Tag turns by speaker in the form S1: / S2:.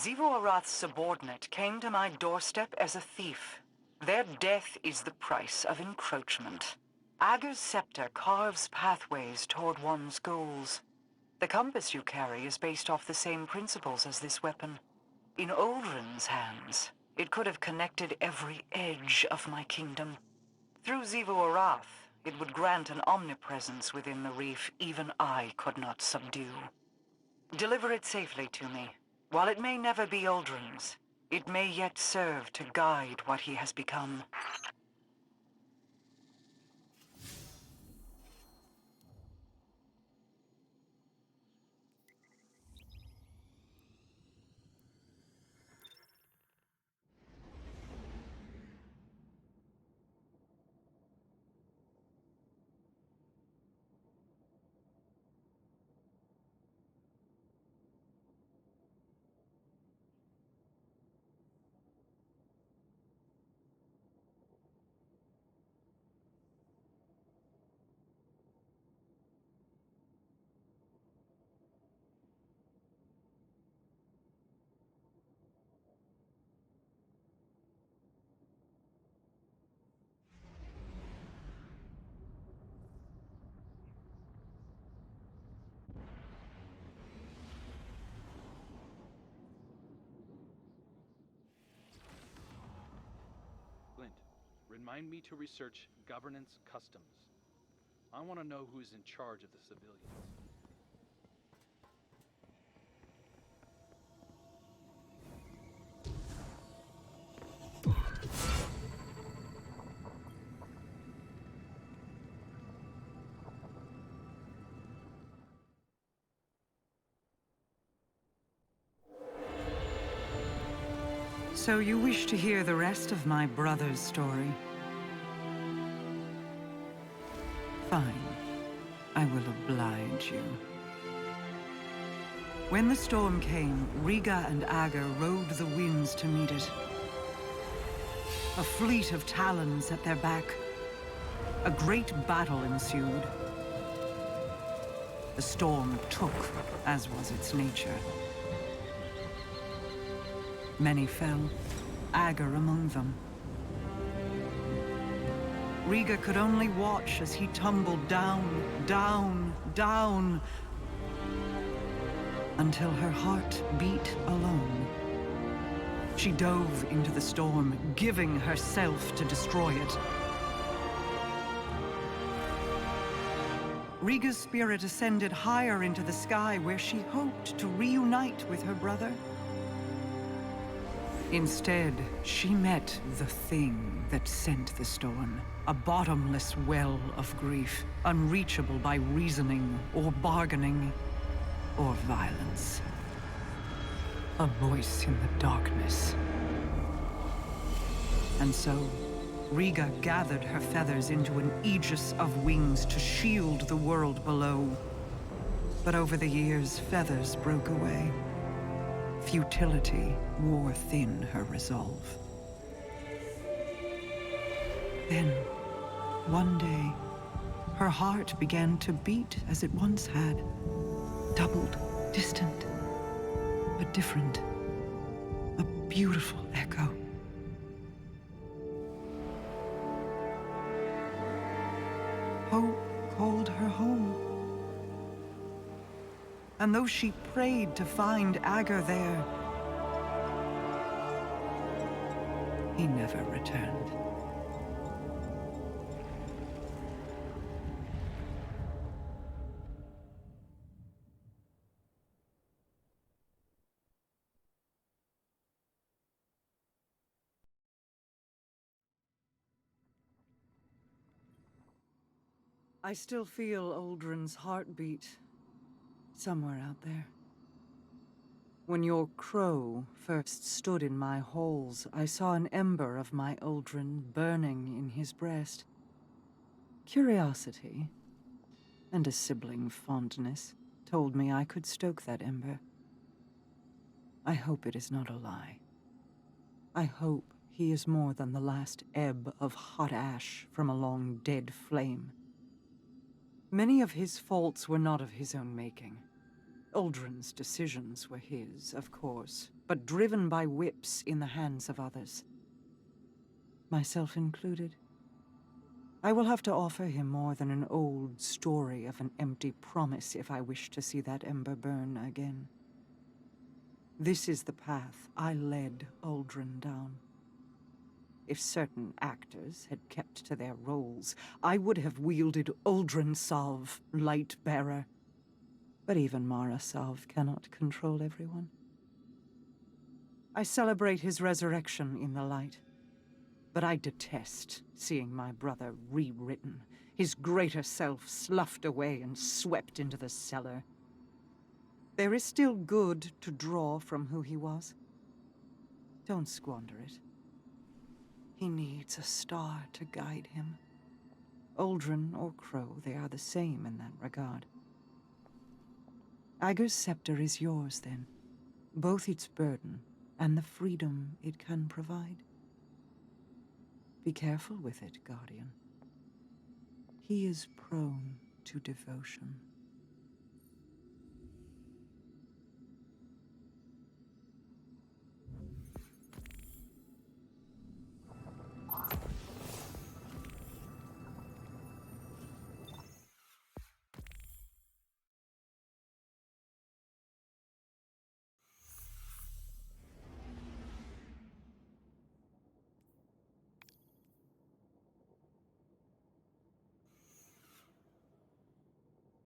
S1: Zivo Arath's subordinate came to my doorstep as a thief. Their death is the price of encroachment. Ager's scepter carves pathways toward one's goals. The compass you carry is based off the same principles as this weapon. In Uldren's hands, it could have connected every edge of my kingdom. Through Zivo Arath, it would grant an omnipresence within the reef even I could not subdue. Deliver it safely to me. While it may never be Uldren's, it may yet serve to guide what he has become.
S2: Flint, remind me to research governance customs. I want to know who's in charge of the civilians.
S1: So you wish to hear the rest of my brother's story? Fine. I will oblige you. When the storm came, Riga and Ager rode the winds to meet it. A fleet of talons at their back. A great battle ensued. The storm took, as was its nature. Many fell, Ager among them. Riga could only watch as he tumbled down, down, down, until her heart beat alone. She dove into the storm, giving herself to destroy it. Riga's spirit ascended higher into the sky, where she hoped to reunite with her brother. Instead, she met the thing that sent the storm. A bottomless well of grief, unreachable by reasoning or bargaining or violence. A voice in the darkness. And so, Riga gathered her feathers into an aegis of wings to shield the world below. But over the years, feathers broke away. Futility wore thin her resolve. Then, one day, her heart began to beat as it once had. Doubled, distant, but different. A beautiful echo. Hope called her home. And though she prayed to find Ager there, he never returned. I still feel Uldren's heartbeat somewhere out there. When your crow first stood in my halls, I saw an ember of my Uldren burning in his breast. Curiosity, and a sibling fondness, told me I could stoke that ember. I hope it is not a lie. I hope he is more than the last ebb of hot ash from a long dead flame. Many of his faults were not of his own making. Uldren's decisions were his, of course, but driven by whips in the hands of others. Myself included. I will have to offer him more than an old story of an empty promise if I wish to see that ember burn again. This is the path I led Uldren down. If certain actors had kept to their roles, I would have wielded Uldren Salve, Light-Bearer. But even Mara Salve cannot control everyone. I celebrate his resurrection in the light. But I detest seeing my brother rewritten, his greater self sloughed away and swept into the cellar. There is still good to draw from who he was. Don't squander it. He needs a star to guide him. Uldren or Crow, they are the same in that regard. Ager's scepter is yours, then. Both its burden and the freedom it can provide. Be careful with it, Guardian. He is prone to devotion.